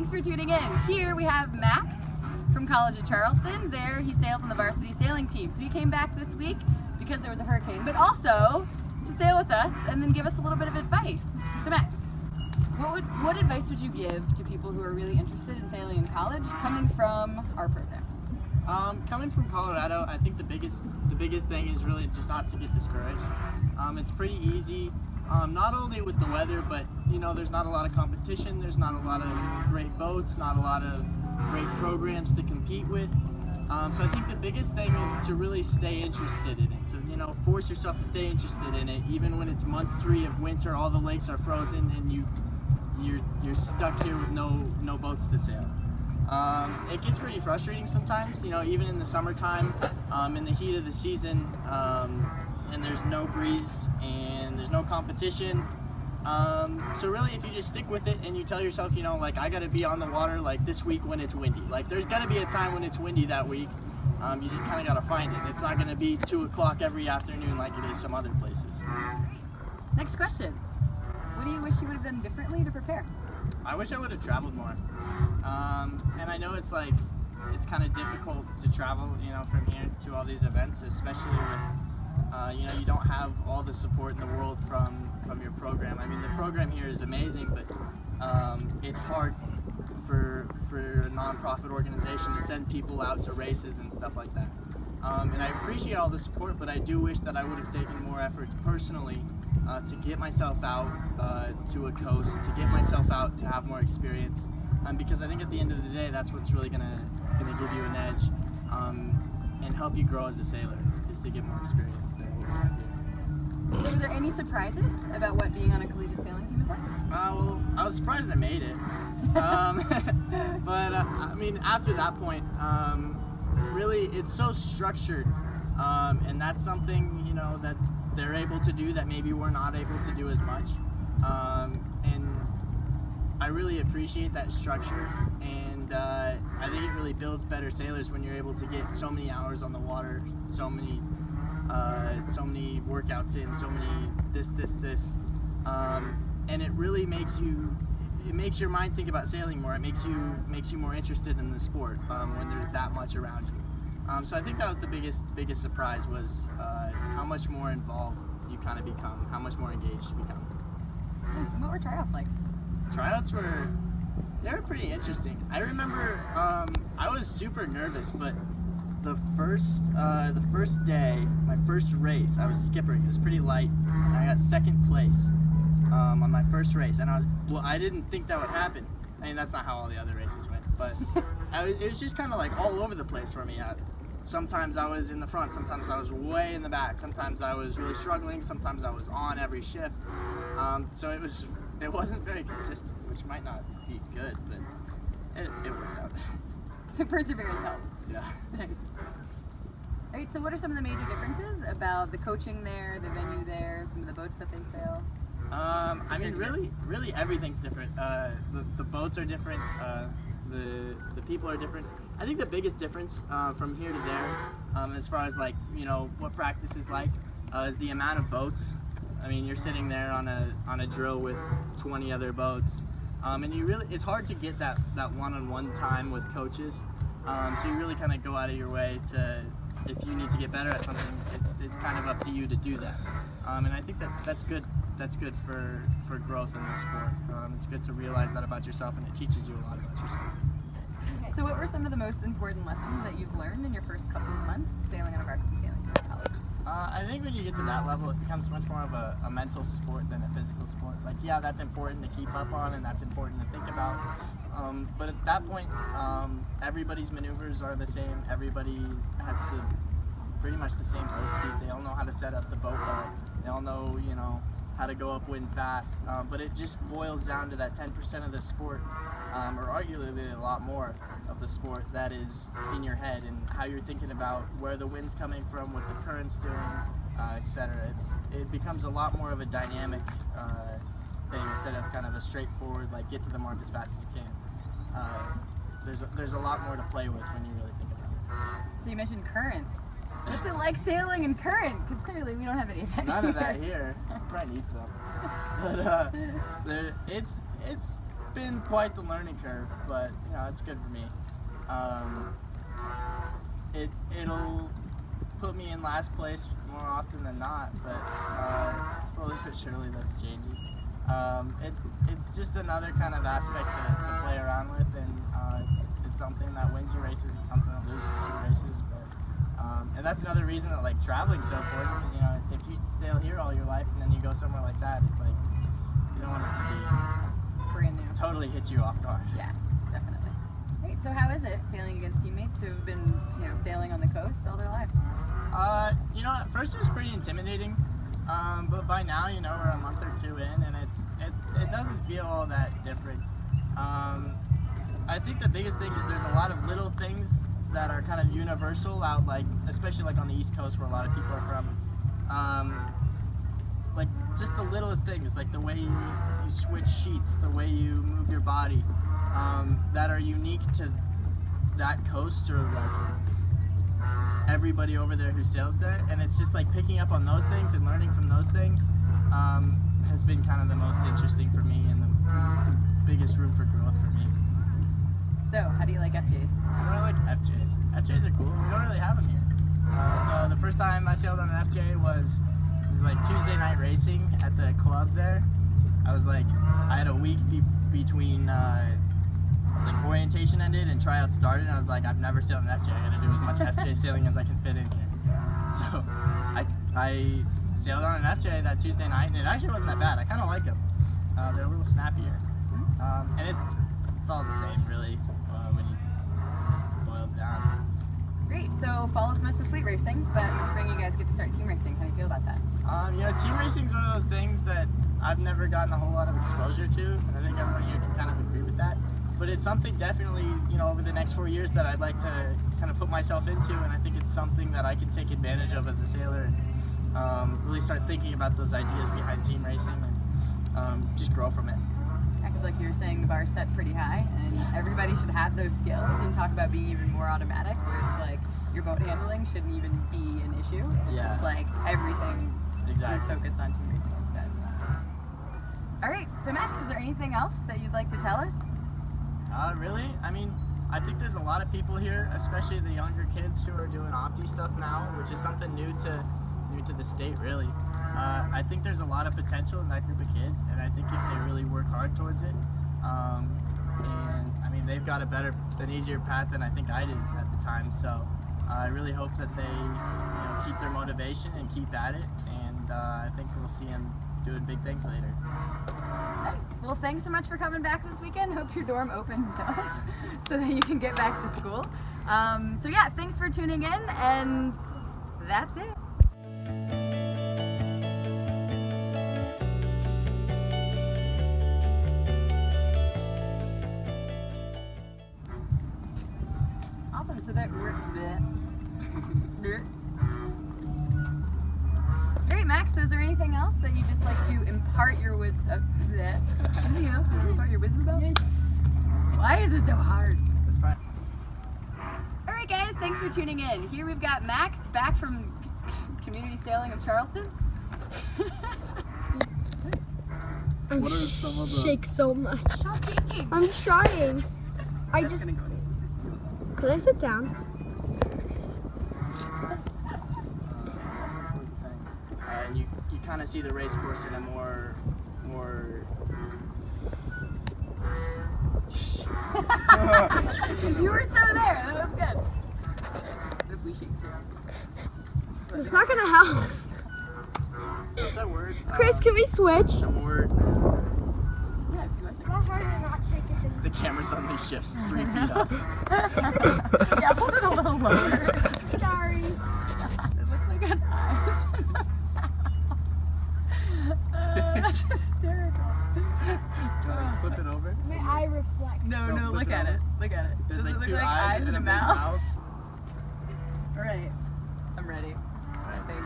Thanks for tuning in. Here we have Max from College of Charleston. There he sails on the varsity sailing team. So he came back this week because there was a hurricane, but also to sail with us and then give us a little bit of advice. So Max, what advice would you give to people who are really interested in sailing in college coming from our program? Coming from Colorado, I think the biggest thing is really just not to get discouraged. It's pretty easy, not only with the weather, but there's not a lot of competition, there's not a lot of great boats, not a lot of great programs to compete with. So I think the biggest thing is to really stay interested in it, to force yourself to stay interested in it, even when it's month 3 of winter, all the lakes are frozen, and you're stuck here with no boats to sail. It gets pretty frustrating sometimes, even in the summertime, in the heat of the season, and there's no breeze and there's no competition. So really, if you just stick with it and you tell yourself, like, I gotta be on the water like this week when it's windy. Like, there's gotta be a time when it's windy that week. You just kind of gotta find it. It's not gonna be 2 o'clock every afternoon like it is some other places. Next question. What do you wish you would have done differently to prepare? I wish I would have traveled more. And I know it's kind of difficult to travel, from here to all these events, especially with, you don't have all the support in the world from your program. I mean, the program here is amazing, but it's hard for a non-profit organization to send people out to races and stuff like that. And I appreciate all the support, but I do wish that I would have taken more efforts personally to get myself out to a coast, to get myself out to have more experience. Because I think at the end of the day, that's what's really gonna give you an edge and help you grow as a sailor, is to get more experience than what we have here. So were there any surprises about what being on a collegiate sailing team is like? Well, I was surprised I made it. But I mean, after that point, really, it's so structured, and that's something that they're able to do that maybe we're not able to do as much. And I really appreciate that structure, and I think it really builds better sailors when you're able to get so many hours on the water, so many workouts in, so many this, and it really makes your mind think about sailing more. It makes you more interested in the sport when there's that much around you. So I think that was the biggest surprise, was how much more involved you kind of become, how much more engaged you become. Nice. And what were tryouts like? Tryouts were pretty interesting. I remember I was super nervous, but the first day, my first race, I was skippering. It was pretty light, and I got 2nd place on my first race, and I didn't think that would happen. I mean, that's not how all the other races went, but it was just kind of like all over the place for me. Sometimes I was in the front, sometimes I was way in the back, sometimes I was really struggling, sometimes I was on every shift. So it wasn't very consistent, which might not be good, but it worked out. So perseverance helped. Yeah. Alright, so what are some of the major differences about the coaching there, the venue there, some of the boats that they sail? I mean, really everything's different. The boats are different, the people are different. I think the biggest difference from here to there, as far as what practice is like, is the amount of boats. I mean, you're sitting there on a drill with 20 other boats, and it's hard to get that one-on-one time with coaches. So you really kind of go out of your way to, if you need to get better at something, it's kind of up to you to do that. And I think that's good. That's good for growth in the sport. It's good to realize that about yourself, and it teaches you a lot about yourself. Okay, so what were some of the most important lessons that you've learned in your first couple of months sailing on a varsity sailing team at college? I think when you get to that level, it becomes much more of a mental sport than a physical sport. Like, yeah, that's important to keep up on, and that's important to think about. But at that point, everybody's maneuvers are the same. Everybody has pretty much the same boat speed. They all know how to set up the boat well. They all know, how to go upwind fast. But it just boils down to that 10% of the sport, or arguably a lot more of the sport, that is in your head, and how you're thinking about where the wind's coming from, what the current's doing, etc. It becomes a lot more of a dynamic thing instead of kind of a straightforward, get to the mark as fast as you can. There's a lot more to play with when you really think about it. So you mentioned current. What's it like sailing in current? Because clearly we don't have any of that. None of that here. Probably need some. But been quite the learning curve, but you know, it's good for me. It'll put me in last place more often than not, but slowly but surely that's changing. It's just another kind of aspect to play around with, and it's something that wins you races, it's something that loses you races, but and that's another reason that like traveling's so important, because you know, if you sail here all your life and then you go somewhere like that, it's like you don't want it to be Brand new. totally hit you off guard. Yeah, definitely. Great. So how is it sailing against teammates who have been, you know, sailing on the coast all their lives? You know, at first it was pretty intimidating, but by now, you know, we're a month or two in, and it doesn't feel all that different. I think the biggest thing is there's a lot of little things that are kind of universal out, like especially like on the East Coast where a lot of people are from. Like just the littlest things, like the way you switch sheets, the way you move your body, that are unique to that coast or like everybody over there who sails there. And it's just like picking up on those things and learning from those things has been kind of the most interesting for me and the biggest room for growth for me. So, how do you like FJs? I really like FJs. FJs are cool. We don't really have them here. So the first time I sailed on an FJ was like Tuesday night racing at the club there. I had a week between like orientation ended and tryouts started, and I was like, I've never sailed an FJ. I gotta do as much FJ sailing as I can fit in here. So I sailed on an FJ that Tuesday night, and it actually wasn't that bad. I kind of like them. They're a little snappier, and it's all the same really when it boils down. Great. So fall's mostly fleet racing, but in the spring you guys get to start team racing. How do you feel about that? You know, team racing is one of those things that I've never gotten a whole lot of exposure to, and I think everyone here can kind of agree with that. But it's something definitely, you know, over the next 4 years that I'd like to kind of put myself into, and I think it's something that I can take advantage of as a sailor and really start thinking about those ideas behind team racing and just grow from it. Because like you were saying, the bar's set pretty high, and everybody should have those skills, and talk about being even more automatic, where it's like your boat handling shouldn't even be an issue. It's just like everything is focused on team racing instead. All right, so Max, is there anything else that you'd like to tell us? Really? I mean, I think there's a lot of people here, especially the younger kids, who are doing Opti stuff now, which is something new to the state, really. I think there's a lot of potential in that group of kids, and I think if they really work hard towards it, and I mean, they've got an easier path than I think I did at the time. So I really hope that they, you know, keep their motivation and keep at it, and I think we'll see them doing big things later. Nice. Well, thanks so much for coming back this weekend. Hope your dorm opens up so that you can get back to school. So yeah, thanks for tuning in, and that's it. Awesome. So that we're great, Max. So is there anything else that you just like to impart your wisdom? Anything else you want to impart your wisdom about? Why is it so hard? That's fine. All right, guys. Thanks for tuning in. Here we've got Max back from Community Sailing of Charleston. What are some of the... Shake so much. Stop shaking. I'm trying. That's gonna go. Could I sit down? And you kind of see the race course in a more You were so there. That was good. What if we shake too? It's not gonna help. what's that word? Chris, can we switch? Some word. Yeah, if you want to. That hard to not shake it. The camera suddenly shifts 3 feet up. Yeah, hold it a little lower. Sorry. It looks like an eyes. That's hysterical. Flip it over. My eye reflects. No, Don't flip look it at over. it. Look at it. There's Does like it look 2 like eyes and a a big mouth? mouth. All right. I'm ready. I think.